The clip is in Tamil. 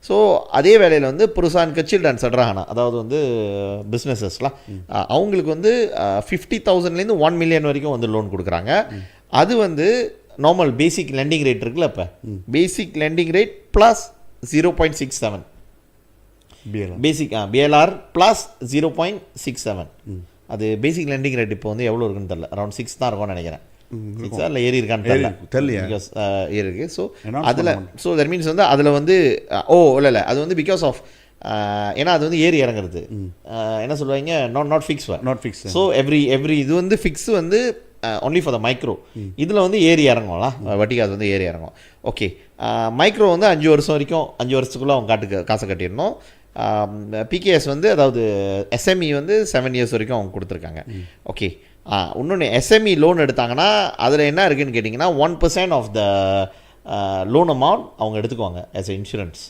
ஸோ அதே வேலையில் வந்து புருஷான் கச்சில் அண்ட் சட்ராஹானா அதாவது வந்து பிஸ்னஸஸ்லாம் அவங்களுக்கு வந்து 50,000லேருந்து 1 million வரைக்கும் வந்து லோன் கொடுக்குறாங்க. அது வந்து நார்மல் பேசிக் லெண்டிங் ரேட் இருக்குல்ல, இப்போ பேசிக் லெண்டிங் ரேட் ப்ளஸ் 0.67 பேசிக் பிஎல்ஆர் ப்ளஸ் 0.67. அது பேசிக் லெண்டிங் ரேட் இப்போ வந்து எவ்வளோ இருக்குன்னு தெரியல, அரௌண்ட் 6 தான் இருக்கும்னு நினைக்கிறேன். 6 இல்லை ஏறி இருக்கான்னு தெரியல, பிகாஸ் ஏறி இருக்கு. ஸோ அதில் தட் மீன்ஸ் வந்து அதில் வந்து இல்லை அது வந்து பிகாஸ் ஆஃப் ஏன்னா அது வந்து ஏறி இறங்குறது என்ன சொல்லுவாங்க, நாட் ஃபிக்ஸ். ஸோ எவ்ரி இது வந்து ஃபிக்ஸ் வந்து ஒன்லி ஃபார் த மைக்ரோ. இதில் வந்து ஏறி இறங்கும்லாம், வட்டி காசு வந்து ஏறி இறங்கும். ஓகே, மைக்ரோ வந்து 5 வருஷம் வரைக்கும் 5 வருஷத்துக்குள்ளே அவங்க காசை கட்டிடணும். பிகேஎஸ் வந்து அதாவது எஸ்எம்இ வந்து 7 years வரைக்கும் அவங்க கொடுத்துருக்காங்க. ஓகே, இன்னொன்று எஸ்எம்இ லோன் எடுத்தாங்கன்னா அதில் என்ன இருக்குதுன்னு கேட்டிங்கன்னா 1% ஆஃப் த லோன் அமௌண்ட் அவங்க எடுத்துக்குவாங்க ஆஸ் எ இன்சூரன்ஸ்.